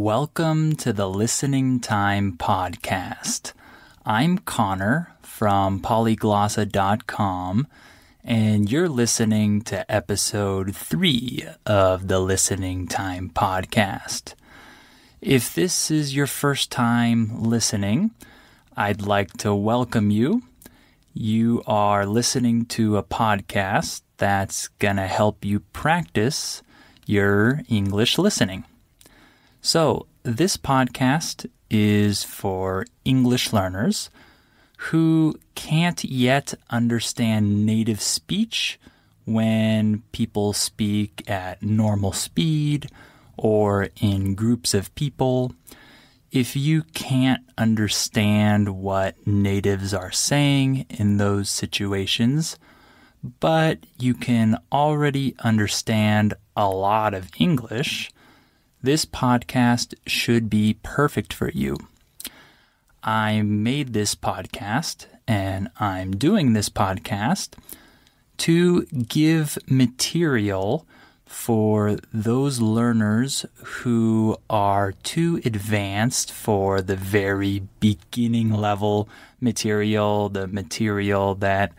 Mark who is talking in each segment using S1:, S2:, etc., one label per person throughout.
S1: Welcome to the Listening Time Podcast. I'm Connor from polyglossa.com, and you're listening to episode 3 of the Listening Time Podcast. If this is your first time listening, I'd like to welcome you. You are listening to a podcast that's going to help you practice your English listening. So, this podcast is for English learners who can't yet understand native speech when people speak at normal speed or in groups of people. If you can't understand what natives are saying in those situations, but you can already understand a lot of English, this podcast should be perfect for you. I made this podcast, and I'm doing this podcast to give material for those learners who are too advanced for the very beginning level material, the material that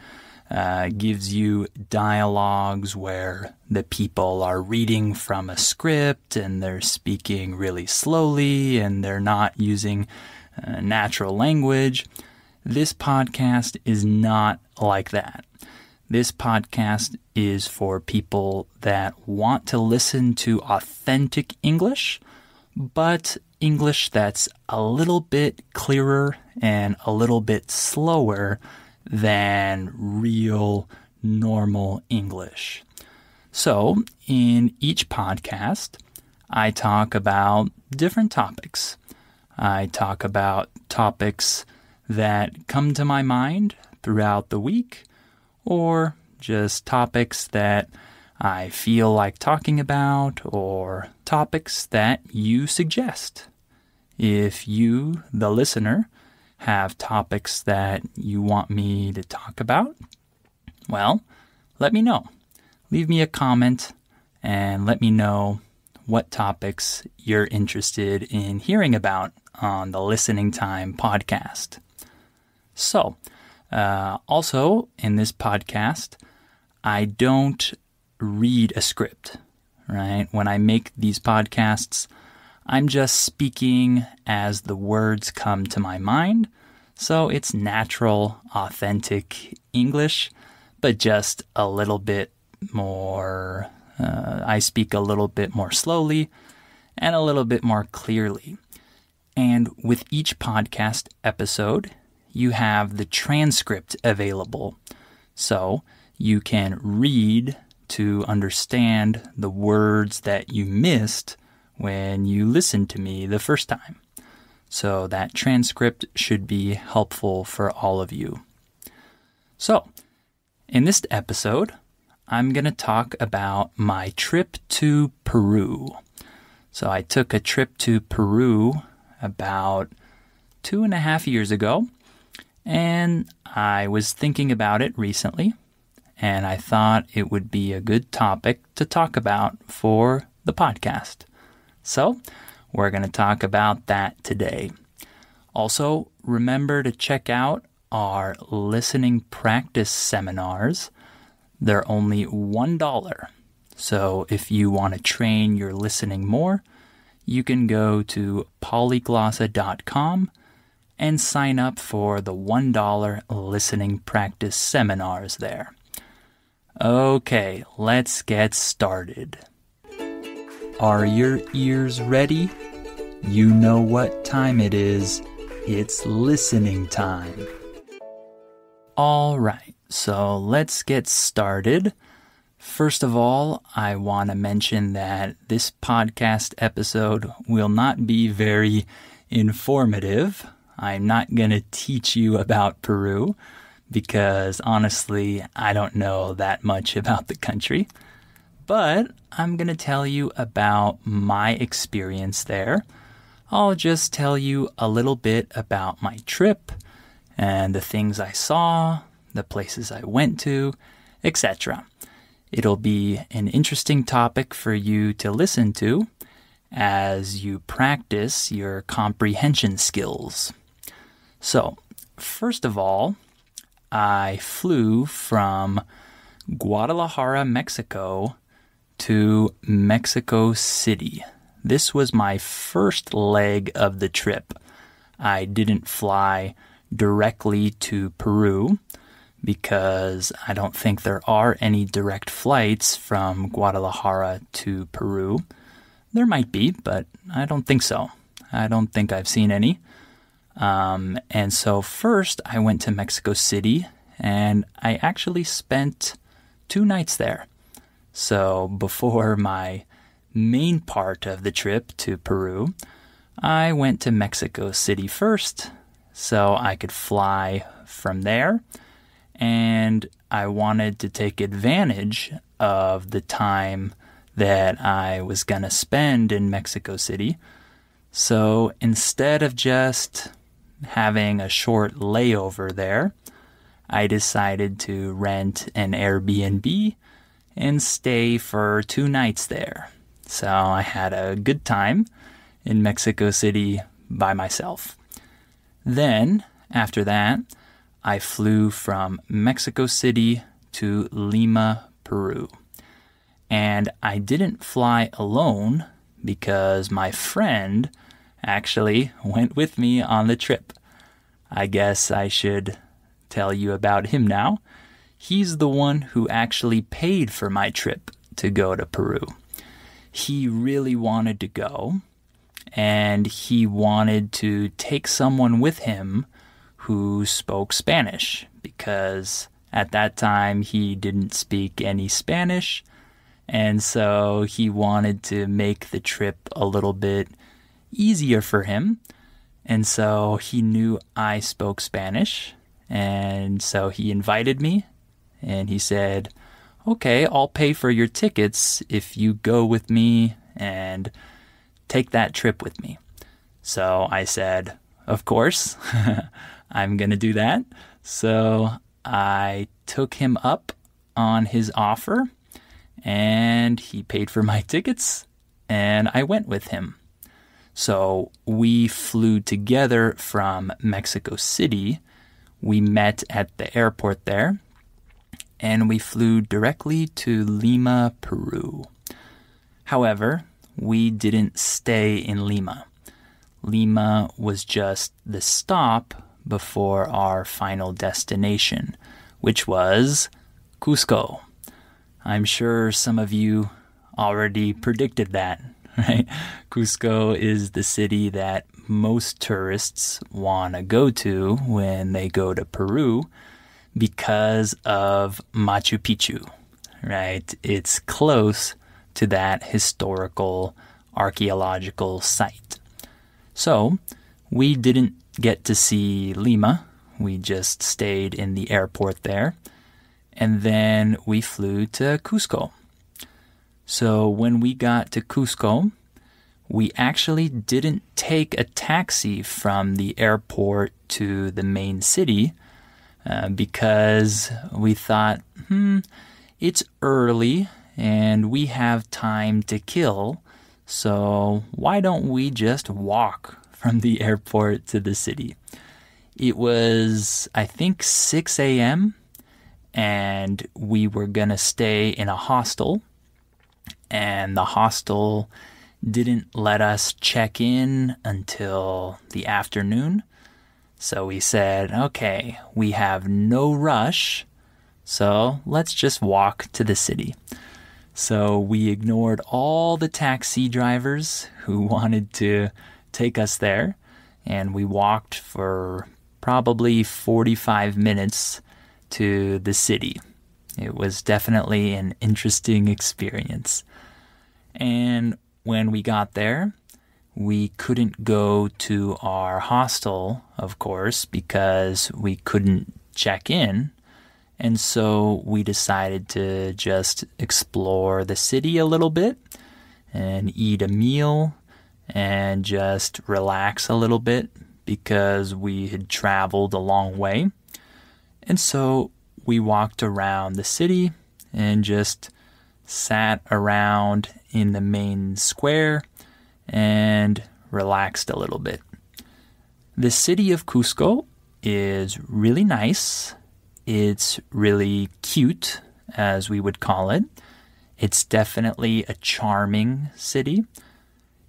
S1: gives you dialogues where the people are reading from a script and they're speaking really slowly and they're not using natural language. This podcast is not like that. This podcast is for people that want to listen to authentic English, but English that's a little bit clearer and a little bit slower than real normal English. So, in each podcast, I talk about different topics. I talk about topics that come to my mind throughout the week, or just topics that I feel like talking about, or topics that you suggest. If you, the listener, have topics that you want me to talk about, well, let me know. Leave me a comment and let me know what topics you're interested in hearing about on the Listening Time Podcast. So, also in this podcast, I don't read a script, right? When I make these podcasts, I'm just speaking as the words come to my mind. So it's natural, authentic English, but just a little bit more, I speak a little bit more slowly and a little bit more clearly. And with each podcast episode, you have the transcript available. So you can read to understand the words that you missed when you listened to me the first time. So that transcript should be helpful for all of you. So, in this episode, I'm going to talk about my trip to Peru. So I took a trip to Peru about 2.5 years ago, and I was thinking about it recently, and I thought it would be a good topic to talk about for the podcast. So, we're going to talk about that today. Also, remember to check out our listening practice seminars. They're only $1. So if you want to train your listening more, you can go to polyglossa.com and sign up for the $1 listening practice seminars there. Okay, let's get started. Are your ears ready? You know what time it is. It's listening time. All right, so let's get started. First of all, I want to mention that this podcast episode will not be very informative. I'm not going to teach you about Peru because honestly, I don't know that much about the country. But I'm going to tell you about my experience there. I'll just tell you a little bit about my trip and the things I saw, the places I went to, etc. It'll be an interesting topic for you to listen to, as you practice your comprehension skills. So, first of all, I flew from Guadalajara, Mexico to Mexico City. This was my first leg of the trip. I didn't fly directly to Peru because I don't think there are any direct flights from Guadalajara to Peru. There might be, but I don't think so. I don't think I've seen any. And so first I went to Mexico City, and I actually spent 2 nights there. So before my main part of the trip to Peru, I went to Mexico City first so I could fly from there. And I wanted to take advantage of the time that I was going to spend in Mexico City. So instead of just having a short layover there, I decided to rent an Airbnb and stay for 2 nights there. So I had a good time in Mexico City by myself. Then, after that, I flew from Mexico City to Lima, Peru. And I didn't fly alone because my friend actually went with me on the trip. I guess I should tell you about him now. He's the one who actually paid for my trip to go to Peru. He really wanted to go, and he wanted to take someone with him who spoke Spanish, because at that time he didn't speak any Spanish, and so he wanted to make the trip a little bit easier for him. And so he knew I spoke Spanish, and so he invited me, and he said, "Okay, I'll pay for your tickets if you go with me and take that trip with me." So I said, "Of course, I'm going to do that." So I took him up on his offer, and he paid for my tickets, and I went with him. So we flew together from Mexico City. We met at the airport there, and we flew directly to Lima, Peru. However, we didn't stay in Lima. Lima was just the stop before our final destination, which was Cusco. I'm sure some of you already predicted that, right? Cusco is the city that most tourists want to go to when they go to Peru because of Machu Picchu, right? It's close to that historical archaeological site. So we didn't get to see Lima. We just stayed in the airport there. And then we flew to Cusco. So when we got to Cusco, we actually didn't take a taxi from the airport to the main city because we thought, it's early and we have time to kill, so why don't we just walk from the airport to the city? It was, I think, 6 a.m., and we were going to stay in a hostel, and the hostel didn't let us check in until the afternoon. So we said, okay, we have no rush, so let's just walk to the city. So we ignored all the taxi drivers who wanted to take us there, and we walked for probably 45 minutes to the city. It was definitely an interesting experience. And when we got there, we couldn't go to our hostel, of course, because we couldn't check in. And so we decided to just explore the city a little bit and eat a meal and just relax a little bit because we had traveled a long way. And so we walked around the city and just sat around in the main square and relaxed a little bit. The city of Cusco is really nice. It's really cute, as we would call it. It's definitely a charming city.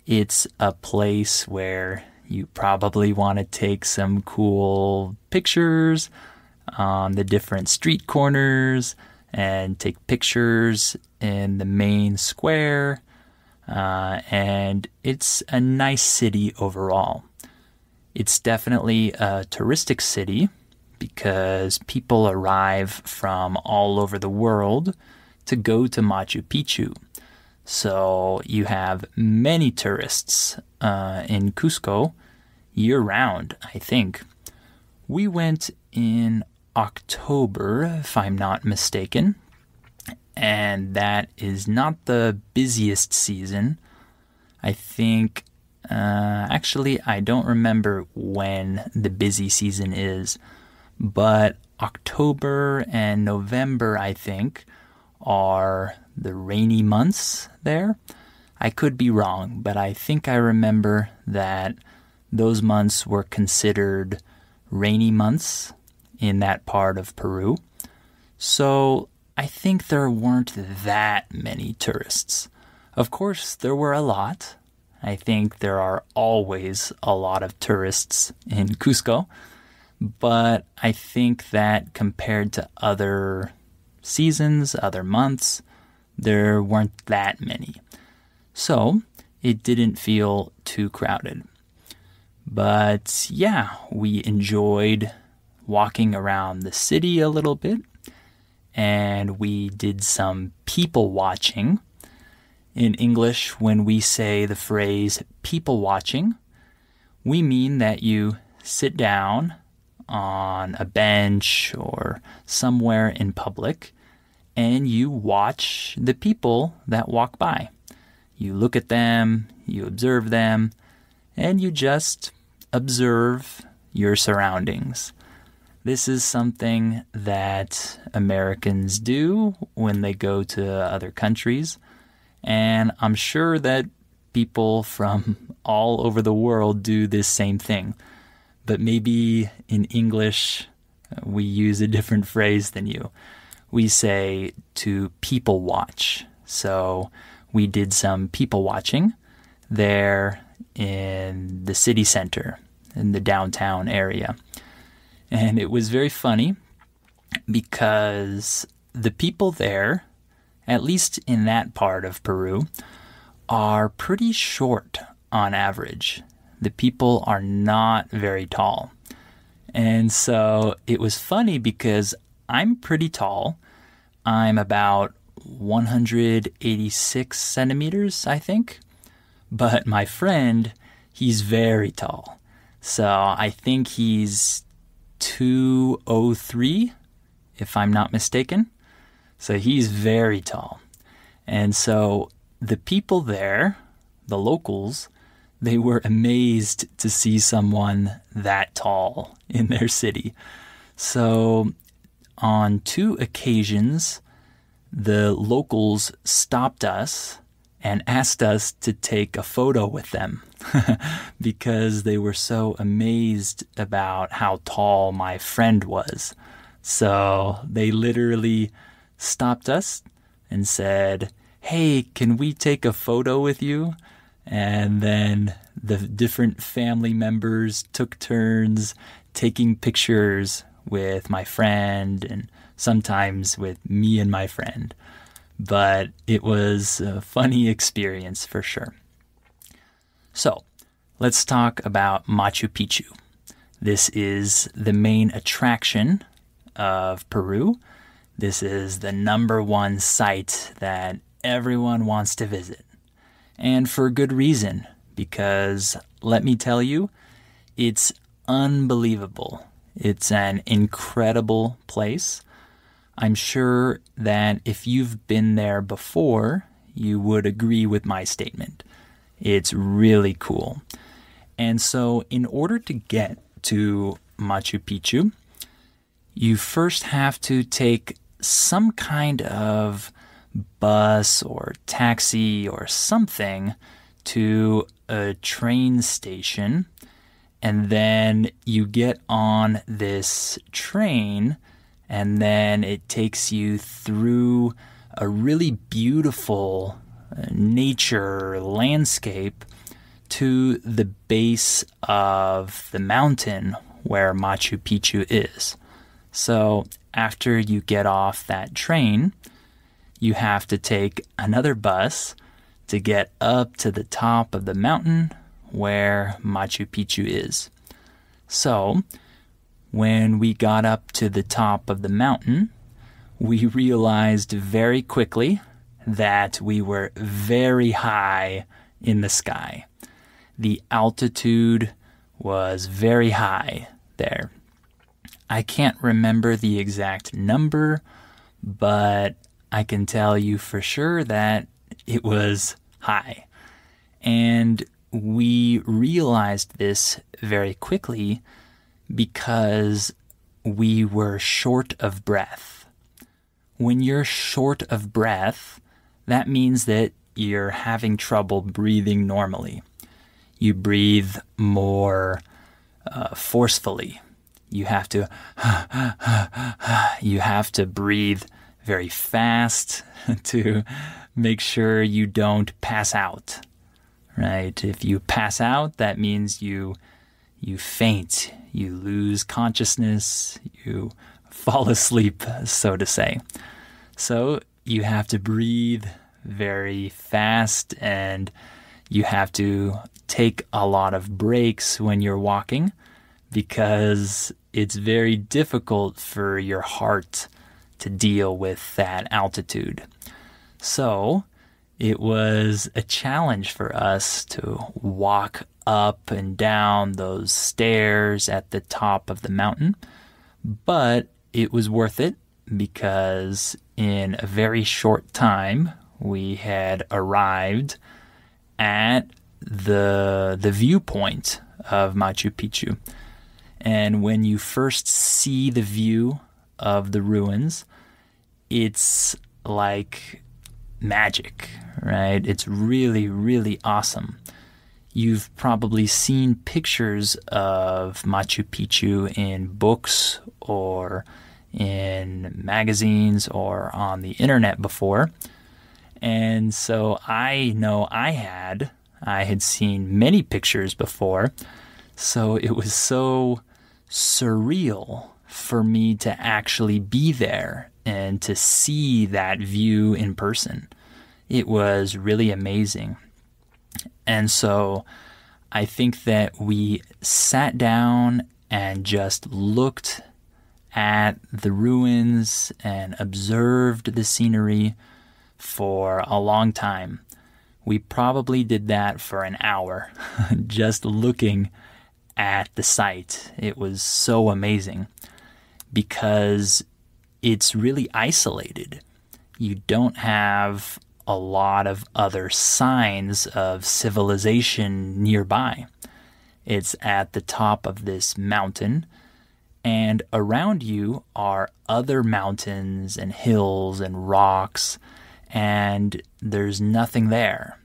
S1: It's a place where you probably want to take some cool pictures on the different street corners and take pictures in the main square. And it's a nice city overall. It's definitely a touristic city because people arrive from all over the world to go to Machu Picchu. So you have many tourists in Cusco year-round, I think. We went in October, if I'm not mistaken, and that is not the busiest season. I think, actually, I don't remember when the busy season is, but October and November, I think, are the rainy months there. I could be wrong, but I think I remember that those months were considered rainy months in that part of Peru. So I think there weren't that many tourists. Of course, there were a lot. I think there are always a lot of tourists in Cusco. But I think that compared to other seasons, other months, there weren't that many. So it didn't feel too crowded. But yeah, we enjoyed walking around the city a little bit, and we did some people watching. In English, when we say the phrase people watching, we mean that you sit down on a bench or somewhere in public and you watch the people that walk by. You look at them, you observe them, and you just observe your surroundings. This is something that Americans do when they go to other countries, and I'm sure that people from all over the world do this same thing. But maybe in English, we use a different phrase than you. We say to people watch. So we did some people watching there in the city center, in the downtown area. And it was very funny because the people there, at least in that part of Peru, are pretty short on average. The people are not very tall. And so it was funny because I'm pretty tall. I'm about 186 centimeters, I think. But my friend, he's very tall. So I think he's 203, if I'm not mistaken. So he's very tall. And so the people there, the locals, they were amazed to see someone that tall in their city. So on 2 occasions, the locals stopped us and asked us to take a photo with them because they were so amazed about how tall my friend was. So they literally stopped us and said, "Hey, can we take a photo with you?" And then the different family members took turns taking pictures with my friend and sometimes with me and my friend. But it was a funny experience for sure. So let's talk about Machu Picchu. This is the main attraction of Peru. This is the #1 site that everyone wants to visit. And for good reason, because let me tell you, it's unbelievable. It's an incredible place. I'm sure that if you've been there before, you would agree with my statement. It's really cool. And so in order to get to Machu Picchu, you first have to take some kind of bus or taxi or something to a train station, and then you get on this train, and then it takes you through a really beautiful nature landscape to the base of the mountain where Machu Picchu is. So after you get off that train, you have to take another bus to get up to the top of the mountain where Machu Picchu is. So when we got up to the top of the mountain, we realized very quickly that we were very high in the sky. The altitude was very high there. I can't remember the exact number, but I can tell you for sure that it was high. And we realized this very quickly because we were short of breath. When you're short of breath, that means that you're having trouble breathing normally. You breathe more forcefully. You have to breathe very fast to make sure you don't pass out, right? If you pass out, that means you faint, you lose consciousness, you fall asleep, so to say. So you have to breathe very fast, and you have to take a lot of breaks when you're walking because it's very difficult for your heart to deal with that altitude. So it was a challenge for us to walk up and down those stairs at the top of the mountain, but it was worth it because in a very short time we had arrived at the viewpoint of Machu Picchu. And when you first see the view of the ruins, it's like magic, right? It's really, really awesome. You've probably seen pictures of Machu Picchu in books or in magazines or on the internet before. And so I know I had seen many pictures before. So it was so surreal for me to actually be there and to see that view in person. It was really amazing. And so I think that we sat down and just looked at the ruins and observed the scenery for a long time. We probably did that for an hour, just looking at the site. It was so amazing because it's really isolated. You don't have a lot of other signs of civilization nearby. It's at the top of this mountain, and around you are other mountains and hills and rocks, and there's nothing there.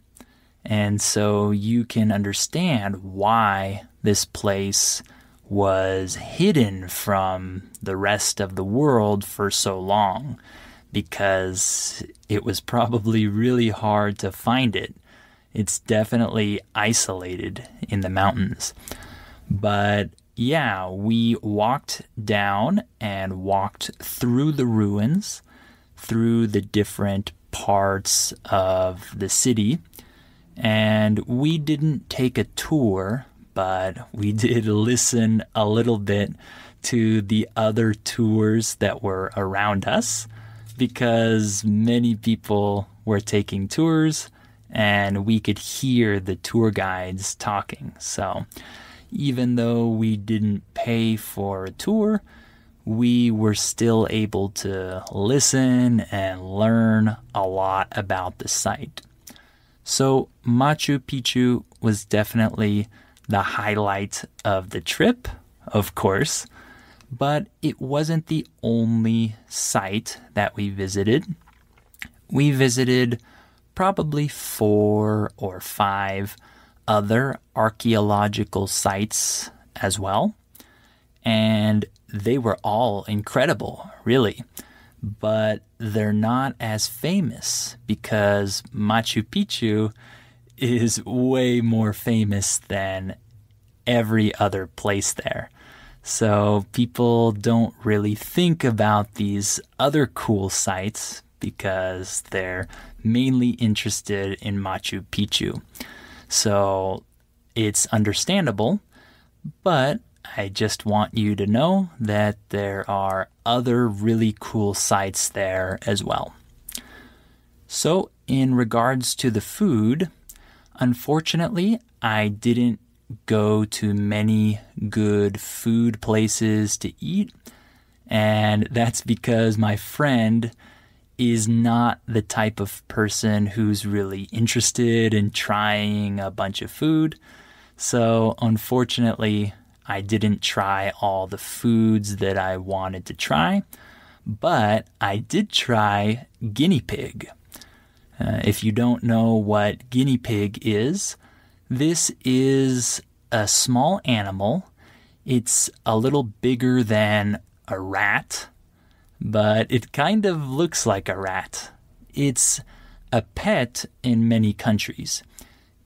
S1: And so you can understand why this place was hidden from the rest of the world for so long, because it was probably really hard to find it. It's definitely isolated in the mountains. But yeah, we walked down and walked through the ruins, through the different parts of the city. And we didn't take a tour, but we did listen a little bit to the other tours that were around us, because many people were taking tours and we could hear the tour guides talking. So even though we didn't pay for a tour, we were still able to listen and learn a lot about the site. So Machu Picchu was definitely the highlight of the trip, of course, but it wasn't the only site that we visited. We visited probably 4 or 5 other archaeological sites as well, and they were all incredible, really. But they're not as famous because Machu Picchu is way more famous than every other place there. So people don't really think about these other cool sites because they're mainly interested in Machu Picchu. So it's understandable, but I just want you to know that there are other really cool sites there as well. So in regards to the food, unfortunately, I didn't go to many good food places to eat, and that's because my friend is not the type of person who's really interested in trying a bunch of food. So unfortunately, I didn't try all the foods that I wanted to try, but I did try guinea pig. If you don't know what guinea pig is, this is a small animal. It's a little bigger than a rat, but it kind of looks like a rat. It's a pet in many countries.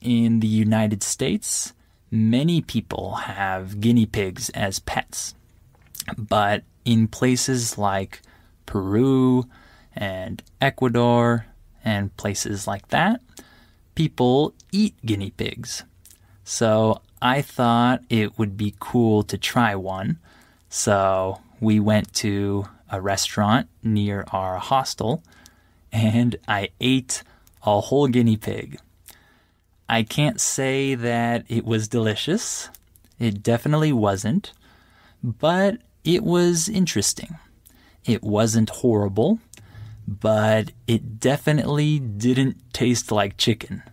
S1: In the United States, many people have guinea pigs as pets. But in places like Peru and Ecuador and places like that, people eat guinea pigs. So I thought it would be cool to try one. So we went to a restaurant near our hostel and I ate a whole guinea pig. I can't say that it was delicious. It definitely wasn't. But it was interesting. It wasn't horrible, but it definitely didn't taste like chicken.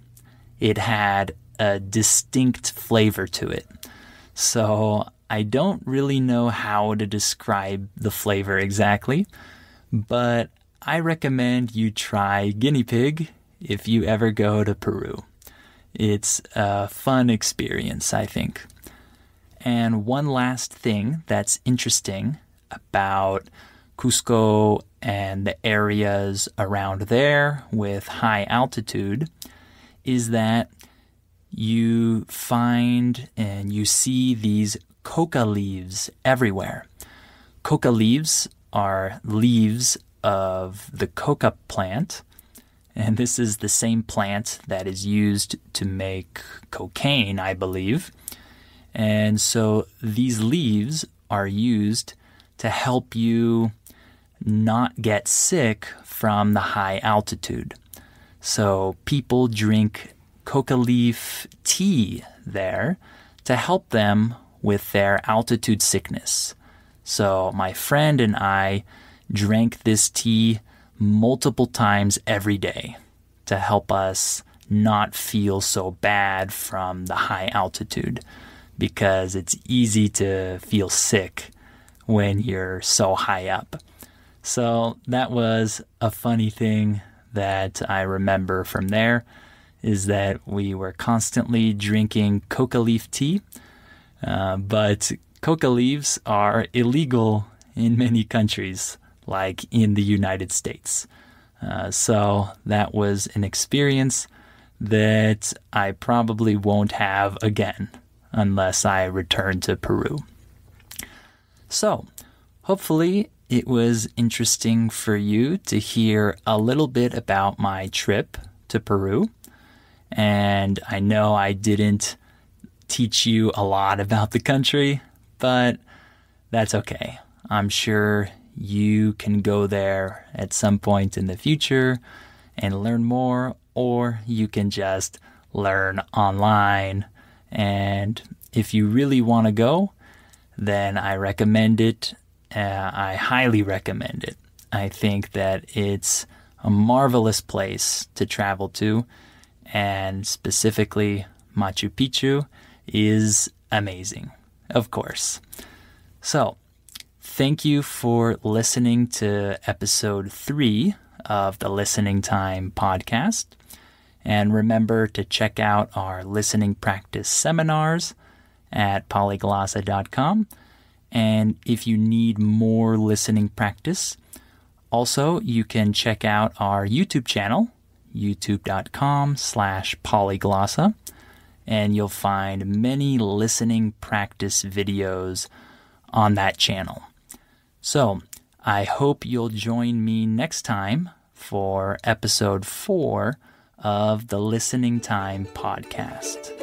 S1: It had a distinct flavor to it. So I don't really know how to describe the flavor exactly, but I recommend you try guinea pig if you ever go to Peru. It's a fun experience, I think. And one last thing that's interesting about Cusco and the areas around there with high altitude is that you find and you see these coca leaves everywhere. Coca leaves are leaves of the coca plant, and this is the same plant that is used to make cocaine, I believe. And so these leaves are used to help you not get sick from the high altitude. So people drink coca leaf tea there to help them with their altitude sickness. So my friend and I drank this tea multiple times every day to help us not feel so bad from the high altitude, because it's easy to feel sick when you're so high up. So that was a funny thing that I remember from there, is that we were constantly drinking coca leaf tea, but coca leaves are illegal in many countries, like in the United States. So that was an experience that I probably won't have again unless I return to Peru. So hopefully it was interesting for you to hear a little bit about my trip to Peru. And I know I didn't teach you a lot about the country, but that's okay. I'm sure you can go there at some point in the future and learn more, or you can just learn online. And if you really want to go, then I recommend it. I highly recommend it. I think that it's a marvelous place to travel to, and specifically Machu Picchu is amazing, of course. So, thank you for listening to episode 3 of the Listening Time podcast. And remember to check out our listening practice seminars at polyglossa.com. And if you need more listening practice, also you can check out our YouTube channel, youtube.com/polyglossa, and you'll find many listening practice videos on that channel. So I hope you'll join me next time for episode 4 of the Listening Time podcast.